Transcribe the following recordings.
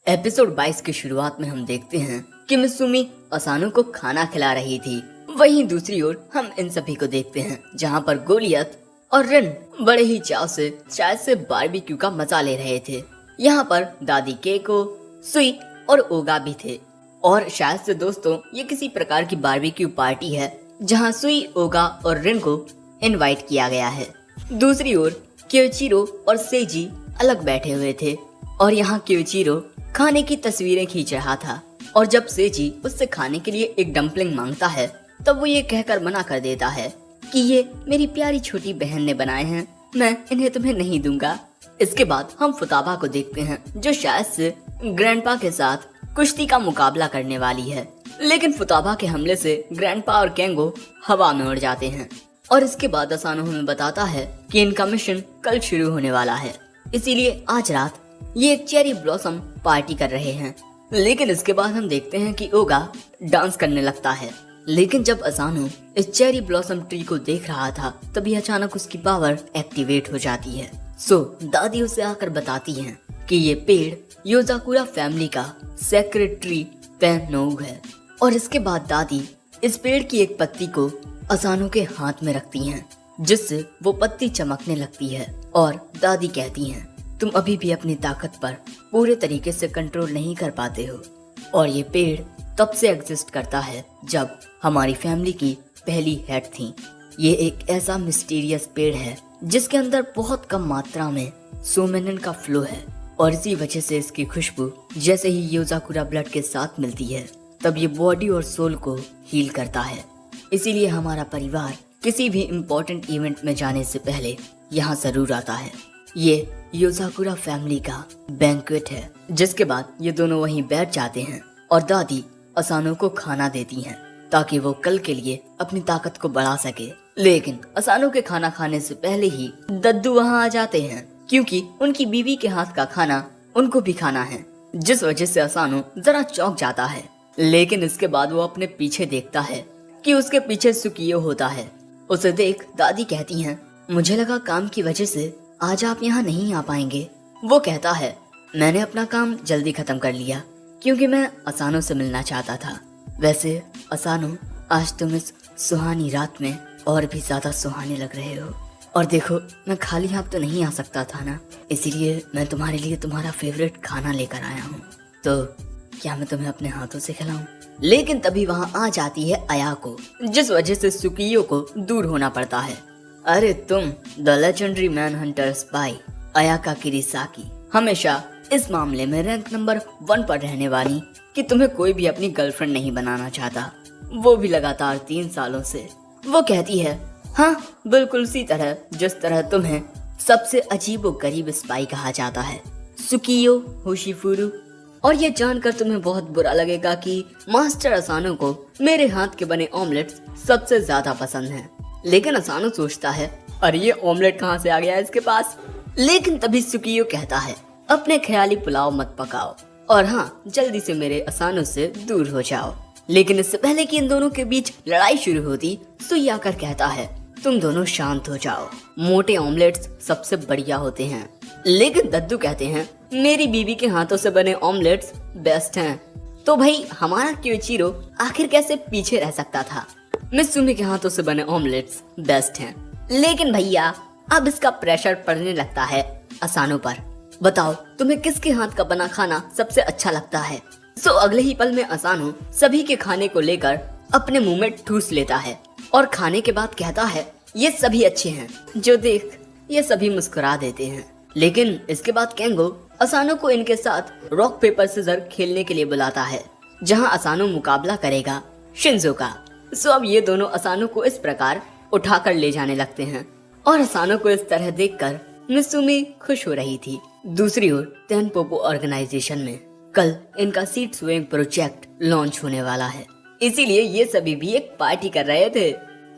Episode 22 की शुरुआत में हम देखते हैं कि मित्सुमी असानो को खाना खिला रही थी। वहीं दूसरी ओर हम इन सभी को देखते हैं जहां पर गोलियत और रिन बड़े ही चाव से शायद से बारबेक्यू का मजा ले रहे थे। यहाँ पर दादी केको, सुई और ओगा भी थे और शायद से दोस्तों ये किसी प्रकार की बारबेक्यू पार्टी है जहाँ सुई, ओगा और रिन को इनवाइट किया गया है। दूसरी ओर क्योइचिरो और सेजी अलग बैठे हुए थे और यहाँ क्योइचिरो खाने की तस्वीरें खींच रहा था और जब सेजी उससे खाने के लिए एक डम्पलिंग मांगता है तब वो ये कहकर मना कर देता है कि ये मेरी प्यारी छोटी बहन ने बनाए हैं, मैं इन्हें तुम्हें नहीं दूंगा। इसके बाद हम फुताबा को देखते हैं जो शायद से ग्रैंडपा के साथ कुश्ती का मुकाबला करने वाली है, लेकिन फुताबा के हमले से ग्रैंडपा और केंगो हवा में उड़ जाते हैं और इसके बाद असानो हमें बताता है कि इनका मिशन कल शुरू होने वाला है, इसीलिए आज रात ये एक चेरी ब्लॉसम पार्टी कर रहे हैं। लेकिन इसके बाद हम देखते हैं कि ओगा डांस करने लगता है, लेकिन जब असानो इस चेरी ब्लॉसम ट्री को देख रहा था तभी अचानक उसकी पावर एक्टिवेट हो जाती है। दादी उसे आकर बताती है कि ये पेड़ योजाकुरा फैमिली का सेक्रेड ट्री पेनोग है और इसके बाद दादी इस पेड़ की एक पत्ती को असानो के हाथ में रखती हैं, जिससे वो पत्ती चमकने लगती है और दादी कहती हैं तुम अभी भी अपनी ताकत पर पूरे तरीके से कंट्रोल नहीं कर पाते हो और ये पेड़ तब से एग्जिस्ट करता है जब हमारी फैमिली की पहली हेड थी। ये एक ऐसा मिस्टीरियस पेड़ है जिसके अंदर बहुत कम मात्रा में सोमेनिन का फ्लो है और इसी वजह से इसकी खुशबू जैसे ही योजाकुरा ब्लड के साथ मिलती है तब ये बॉडी और सोल को हील करता है। इसीलिए हमारा परिवार किसी भी इम्पोर्टेंट इवेंट में जाने से पहले यहाँ जरूर आता है। ये योजाकुरा फैमिली का बैंक्वेट है। जिसके बाद ये दोनों वहीं बैठ जाते हैं और दादी असानो को खाना देती हैं ताकि वो कल के लिए अपनी ताकत को बढ़ा सके। लेकिन असानो के खाना खाने से पहले ही दद्दू वहाँ आ जाते हैं क्योंकि उनकी बीवी के हाथ का खाना उनको भी खाना है, जिस वजह से असानो जरा चौंक जाता है। लेकिन इसके बाद वो अपने पीछे देखता है कि उसके पीछे सुकियो होता है। उसे देख दादी कहती हैं मुझे लगा काम की वजह से आज आप यहाँ नहीं आ पाएंगे। वो कहता है मैंने अपना काम जल्दी खत्म कर लिया क्योंकि मैं असानो से मिलना चाहता था। वैसे असानो आज तुम इस सुहानी रात में और भी ज्यादा सुहाने लग रहे हो और देखो मैं खाली हाथ तो नहीं आ सकता था ना, इसीलिए मैं तुम्हारे लिए तुम्हारा फेवरेट खाना लेकर आया हूँ, तो क्या मैं तुम्हें अपने हाथों से खिलाऊं? लेकिन तभी वहाँ आ जाती है अयाको, जिस वजह से सुकियो को दूर होना पड़ता है। अरे तुम the legendary man hunter spy Ayaka Kirisaki, हमेशा इस मामले में रैंक नंबर 1 पर रहने वाली कि तुम्हें कोई भी अपनी गर्लफ्रेंड नहीं बनाना चाहता, वो भी लगातार 3 सालों से। वो कहती है हाँ बिल्कुल उसी तरह जिस तरह तुम्हें सबसे अजीबो गरीब स्पाई कहा जाता है, सुकियो होशिफुरु। और ये जानकर तुम्हें बहुत बुरा लगेगा कि मास्टर असानो को मेरे हाथ के बने ऑमलेट्स सबसे ज्यादा पसंद हैं। लेकिन असानो सोचता है अरे ये ऑमलेट कहाँ से आ गया इसके पास। लेकिन तभी सुकियो कहता है अपने ख्याली पुलाव मत पकाओ और हाँ जल्दी से मेरे असानो से दूर हो जाओ। लेकिन इससे पहले कि इन दोनों के बीच लड़ाई शुरू होती सुई आकर कहता है तुम दोनों शांत हो जाओ, मोटे ऑमलेट्स सबसे बढ़िया होते हैं। लेकिन दद्दू कहते हैं मेरी बीवी के हाथों से बने ऑमलेट्स बेस्ट हैं। तो भाई हमारा क्योइचिरो आखिर कैसे पीछे रह सकता था? मित्सुमी के हाथों से बने ऑमलेट्स बेस्ट हैं। लेकिन भैया अब इसका प्रेशर पड़ने लगता है असानो पर। बताओ तुम्हें किसके हाथ का बना खाना सबसे अच्छा लगता है? अगले ही पल में असानो सभी के खाने को लेकर अपने मुंह में ठूस लेता है और खाने के बाद कहता है ये सभी अच्छे हैं, जो देख ये सभी मुस्कुरा देते हैं। लेकिन इसके बाद केंगो असानो को इनके साथ रॉक पेपर सीजर खेलने के लिए बुलाता है जहां असानो मुकाबला करेगा शिंजो का। अब ये दोनों असानो को इस प्रकार उठाकर ले जाने लगते हैं और असानो को इस तरह देखकर मित्सुमी खुश हो रही थी। दूसरी ओर तेनपोपो ऑर्गेनाइजेशन में कल इनका सीट स्विंग प्रोजेक्ट लॉन्च होने वाला है, इसीलिए ये सभी भी एक पार्टी कर रहे थे।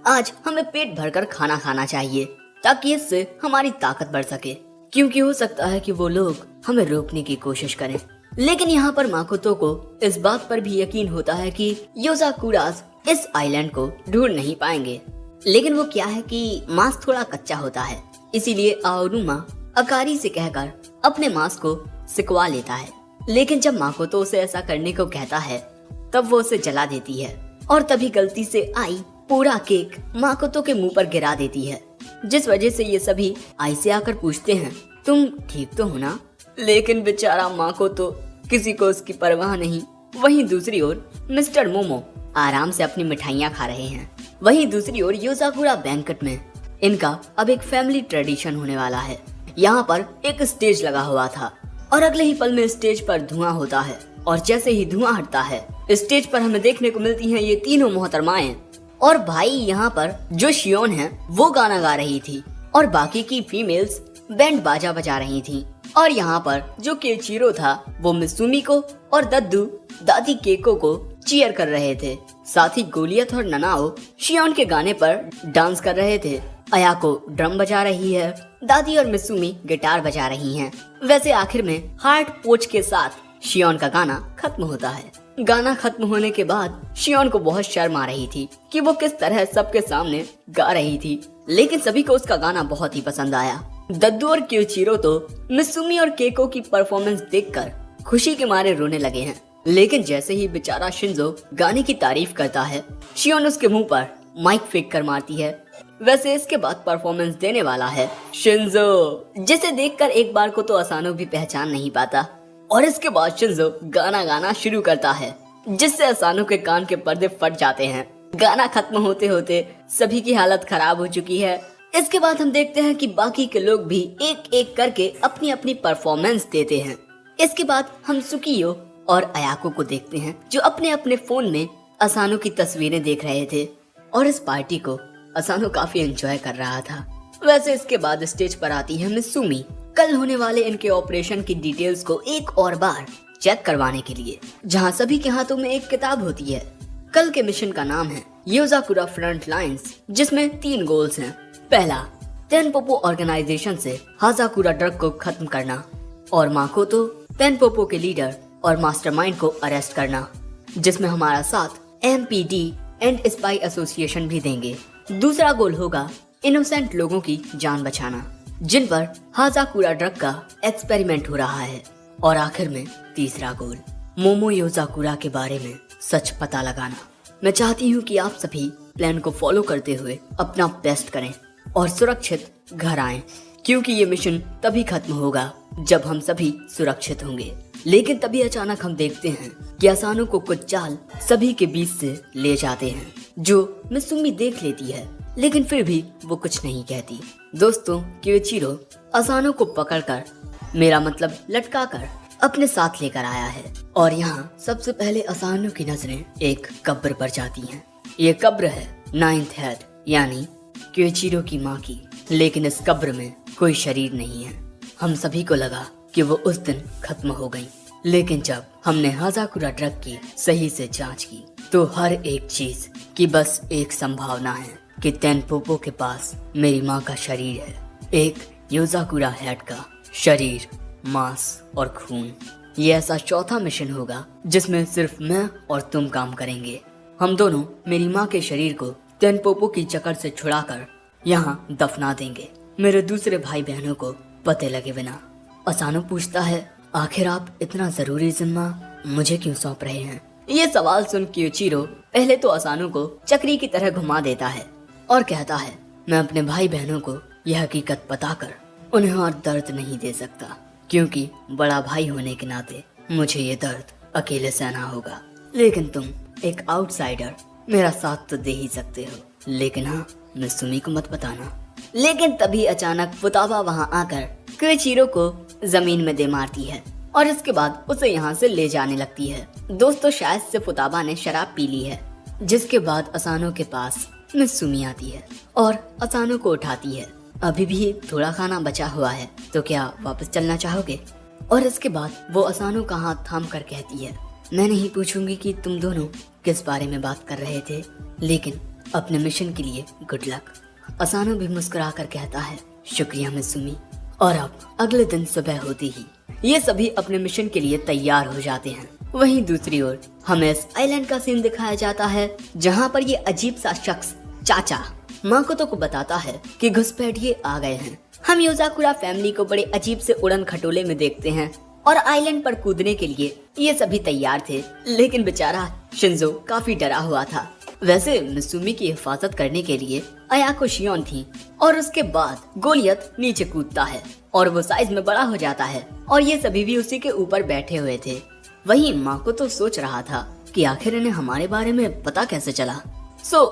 आज हमें पेट भरकर खाना खाना चाहिए ताकि इससे हमारी ताकत बढ़ सके, क्योंकि हो सकता है कि वो लोग हमें रोकने की कोशिश करें। लेकिन यहाँ पर माकोतो को इस बात पर भी यकीन होता है कि योजाकुरास इस आइलैंड को ढूंढ नहीं पाएंगे। लेकिन वो क्या है कि मांस थोड़ा कच्चा होता है, इसीलिए आओनुमा अकारी से कहकर अपने मांस को सिकवा लेता है। लेकिन जब माकोतो उसे ऐसा करने को कहता है तब वो उसे जला देती है और तभी गलती से आई पूरा केक माकोतो के मुंह पर गिरा देती है, जिस वजह से ये सभी आई से आकर पूछते हैं तुम ठीक तो हो ना। लेकिन बेचारा माकोतो किसी को उसकी परवाह नहीं। वहीं दूसरी ओर मिस्टर मोमो आराम से अपनी मिठाइयाँ खा रहे हैं। वहीं दूसरी ओर योजाकुरा बैंकेट में इनका अब एक फैमिली ट्रेडिशन होने वाला है। यहाँ पर एक स्टेज लगा हुआ था और अगले ही पल में स्टेज पर धुआं होता है और जैसे ही धुआं हटता है स्टेज पर हमें देखने को मिलती हैं ये तीनों मोहतरमाएं। और भाई यहाँ पर जो शियोन है वो गाना गा रही थी और बाकी की फीमेल्स बैंड बाजा बजा रही थी। और यहाँ पर जो केचिरो था वो मिसुमी को और दद्दू दादी केको को चीयर कर रहे थे। साथ ही गोलियत और ननाओ शियोन के गाने पर डांस कर रहे थे। अयाको ड्रम बजा रही है, दादी और मिसुमी गिटार बजा रही हैं। वैसे आखिर में हार्ट पोच के साथ शियोन का गाना खत्म होता है। गाना खत्म होने के बाद शियोन को बहुत शर्म आ रही थी कि वो किस तरह सबके सामने गा रही थी, लेकिन सभी को उसका गाना बहुत ही पसंद आया। दद्दू और क्योचिरो तो मिसुमी और केको की परफॉर्मेंस देखकर खुशी के मारे रोने लगे हैं। लेकिन जैसे ही बेचारा शिंजो गाने की तारीफ करता है शियोन उसके मुंह पर माइक फेंक कर मारती है। वैसे इसके बाद परफॉर्मेंस देने वाला है शिंजो, जिसे देखकर एक बार को तो असानो भी पहचान नहीं पाता। और इसके बाद शिंजो गाना गाना शुरू करता है जिससे असानो के कान के पर्दे फट जाते हैं। गाना खत्म होते होते सभी की हालत खराब हो चुकी है। इसके बाद हम देखते हैं कि बाकी के लोग भी एक एक करके अपनी अपनी परफॉर्मेंस देते हैं। इसके बाद हम सुकियो और अयाको को देखते हैं जो अपने अपने फोन में असानो की तस्वीरें देख रहे थे और इस पार्टी को असानो काफी एंजॉय कर रहा था। वैसे इसके बाद स्टेज पर आती है मिसुमी कल होने वाले इनके ऑपरेशन की डिटेल्स को एक और बार चेक करवाने के लिए, जहां सभी के हाथों में एक किताब होती है। कल के मिशन का नाम है योजाकुरा फ्रंट लाइन्स, जिसमें 3 गोल्स हैं। पहला, तेनपोपो ऑर्गेनाइजेशन से हाजाकुरा ड्रग को खत्म करना और माकोतो तेनपोपो के लीडर और मास्टरमाइंड को अरेस्ट करना, जिसमें हमारा साथ एमपीडी एंड स्पाई एसोसिएशन भी देंगे। दूसरा गोल होगा इनोसेंट लोगों की जान बचाना जिन पर हाजाकुरा ड्रग का एक्सपेरिमेंट हो रहा है। और आखिर में तीसरा गोल मोमो योजाकुरा के बारे में सच पता लगाना। मैं चाहती हूँ कि आप सभी प्लान को फॉलो करते हुए अपना बेस्ट करें और सुरक्षित घर आएं, क्योंकि ये मिशन तभी खत्म होगा जब हम सभी सुरक्षित होंगे। लेकिन तभी अचानक हम देखते हैं कि असानो को कुछ चाल सभी के बीच से ले जाते हैं, जो मिसुमी देख लेती है, लेकिन फिर भी वो कुछ नहीं कहती। दोस्तों, क्योचिरो असानो को पकड़कर, मेरा मतलब लटकाकर, अपने साथ लेकर आया है और यहाँ सबसे पहले असानो की नजरें एक कब्र पर जाती हैं। ये कब्र है 9th हेड यानी क्योचिरो की माँ की, लेकिन इस कब्र में कोई शरीर नहीं है। हम सभी को लगा कि वो उस दिन खत्म हो गई, लेकिन जब हमने हाजाकुरा ड्रग की सही से जांच की तो हर एक चीज की बस एक संभावना है कि तेनपोपो के पास मेरी माँ का शरीर है, एक योजाकुरा हेड का शरीर, मांस और खून। ये ऐसा चौथा मिशन होगा जिसमें सिर्फ मैं और तुम काम करेंगे। हम दोनों मेरी माँ के शरीर को तेनपोपो की जकड़ से छुड़ाकर यहाँ दफना देंगे, मेरे दूसरे भाई बहनों को पते लगे बिना। असानो पूछता है, आखिर आप इतना जरूरी जिम्मा मुझे क्यों सौंप रहे हैं? ये सवाल सुन क्योचिरो पहले तो असानो को चक्री की तरह घुमा देता है और कहता है, मैं अपने भाई बहनों को यह हकीकत बताकर उन्हें और दर्द नहीं दे सकता, क्योंकि बड़ा भाई होने के नाते मुझे ये दर्द अकेले सहना होगा। लेकिन तुम एक आउटसाइडर मेरा साथ तो दे ही सकते हो, लेकिन हाँ, मिसुमी को मत बताना। लेकिन तभी अचानक फुताबा वहाँ आकर क्योचिरो को जमीन में दे मारती है और इसके बाद उसे यहाँ से ले जाने लगती है। दोस्तों, शायद से फुताबा ने शराब पी ली है, जिसके बाद असानो के पास मिसुमी आती है और असानो को उठाती है। अभी भी थोड़ा खाना बचा हुआ है, तो क्या वापस चलना चाहोगे? और इसके बाद वो असानो का हाथ थाम कर कहती है, मैं नहीं पूछूंगी कि तुम दोनों किस बारे में बात कर रहे थे, लेकिन अपने मिशन के लिए गुड लक। असानो भी मुस्कुरा कर कहता है, शुक्रिया मिसुमी। और अब अगले दिन सुबह होते ही ये सभी अपने मिशन के लिए तैयार हो जाते हैं। वहीं दूसरी ओर हमें इस आइलैंड का सीन दिखाया जाता है, जहाँ पर ये अजीब सा शख्स चाचा माकोतो को बताता है कि घुसपैठिए आ गए हैं। हम योजाकुरा फैमिली को बड़े अजीब से उड़न खटोले में देखते हैं और आइलैंड पर कूदने के लिए ये सभी तैयार थे, लेकिन बेचारा शिंजो काफी डरा हुआ था। वैसे मित्सुमी की हिफाजत करने के लिए अयाको शियोन थी और उसके बाद गोलियत नीचे कूदता है और वो साइज में बड़ा हो जाता है और ये सभी भी उसी के ऊपर बैठे हुए थे। वहीं माकोतो सोच रहा था कि आखिर इन्हें हमारे बारे में पता कैसे चला।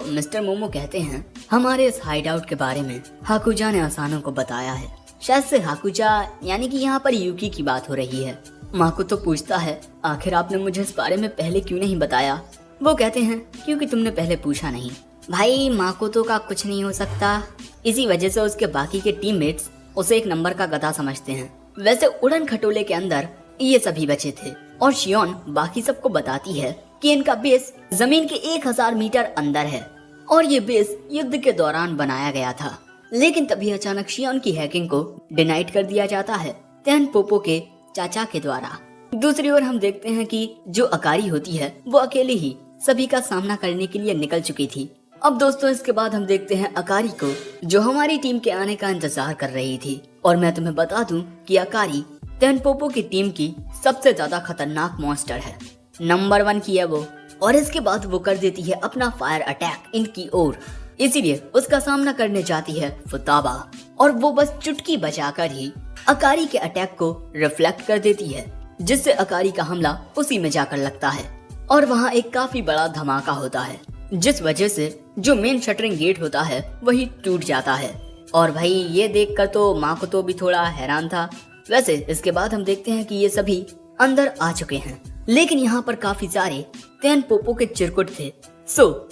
मिस्टर मोमो कहते हैं हमारे इस हाइड आउट के बारे में हाकुजा ने असानो को बताया है। शायद से हाकुजा यानी कि यहाँ पर यूकी की बात हो रही है। माकोतो पूछता है आखिर आपने मुझे इस बारे में पहले क्यों नहीं बताया। वो कहते हैं क्योंकि तुमने पहले पूछा नहीं। भाई माकोतो का कुछ नहीं हो सकता, इसी वजह से उसके बाकी के टीममेट्स उसे एक नंबर का गधा समझते हैं। वैसे उड़न खटोले के अंदर ये सभी बचे थे और शियोन बाकी सबको बताती है कि इनका बेस जमीन के 1000 मीटर अंदर है और ये बेस युद्ध के दौरान बनाया गया था। लेकिन तभी अचानक शियोन की हैकिंग को डिनाइट कर दिया जाता है तेन पोपो के चाचा के द्वारा। दूसरी ओर हम देखते हैं कि जो अकारी होती है वो अकेली ही सभी का सामना करने के लिए निकल चुकी थी। अब दोस्तों इसके बाद हम देखते हैं अकारी को, जो हमारी टीम के आने का इंतजार कर रही थी। और मैं तुम्हें बता दूं कि अकारी तेनपोपो की टीम की सबसे ज्यादा खतरनाक मॉन्स्टर है, नंबर 1 की है वो। और इसके बाद वो कर देती है अपना फायर अटैक इनकी ओर, इसीलिए उसका सामना करने जाती है फुताबा और वो बस चुटकी बजाकर ही अकारी के अटैक को रिफ्लेक्ट कर देती है, जिससे अकारी का हमला उसी में जाकर लगता है और वहाँ एक काफी बड़ा धमाका होता है, जिस वजह से जो मेन शटरिंग गेट होता है वही टूट जाता है। और भाई ये देखकर तो माँ को तो भी थोड़ा हैरान था। वैसे इसके बाद हम देखते हैं कि ये सभी अंदर आ चुके हैं, लेकिन यहाँ पर काफी सारे तेनपोपो के चिरकुट थे।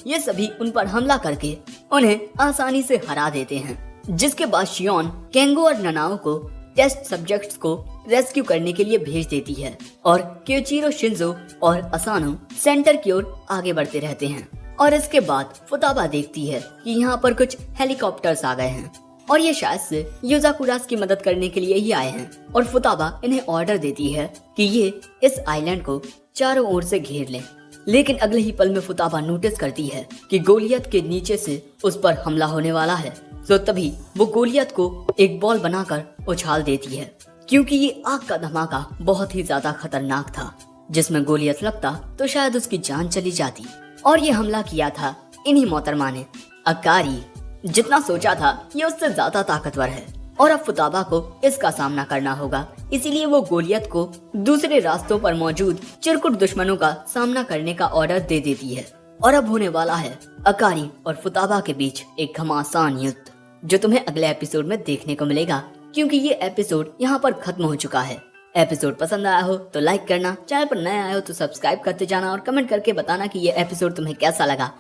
ये सभी उन पर हमला करके उन्हें आसानी से हरा देते हैं, जिसके बाद शियोन केंगो और ननाओ को टेस्ट सब्जेक्ट्स को रेस्क्यू करने के लिए भेज देती है और क्योचिरो, शिंजो और असानो सेंटर की ओर आगे बढ़ते रहते हैं। और इसके बाद फुताबा देखती है कि यहाँ पर कुछ हेलीकॉप्टर्स आ गए हैं और ये शायद से योजाकुरास की मदद करने के लिए ही आए हैं। और फुताबा इन्हें ऑर्डर देती है कि ये इस आइलैंड को चारों ओर से घेर लें। लेकिन अगले ही पल में फुताबा नोटिस करती है कि गोलियत के नीचे से उस पर हमला होने वाला है। तभी वो गोलियत को एक बॉल बनाकर उछाल देती है, क्योंकि ये आग का धमाका बहुत ही ज्यादा खतरनाक था। जिसमें गोलियत लगता तो शायद उसकी जान चली जाती। और ये हमला किया था इन्हीं मोहतरमा ने। अकारी जितना सोचा था ये उससे ज्यादा ताकतवर है और अब फुताबा को इसका सामना करना होगा। इसीलिए वो गोलियत को दूसरे रास्तों पर मौजूद चिरकुट दुश्मनों का सामना करने का ऑर्डर दे देती है। और अब होने वाला है अकारी और फुताबा के बीच एक घमासान युद्ध, जो तुम्हें अगले एपिसोड में देखने को मिलेगा, क्योंकि ये एपिसोड यहाँ पर खत्म हो चुका है। एपिसोड पसंद आया हो तो लाइक करना, चैनल पर नए आए हो तो सब्सक्राइब करते जाना और कमेंट करके बताना कि ये एपिसोड तुम्हें कैसा लगा।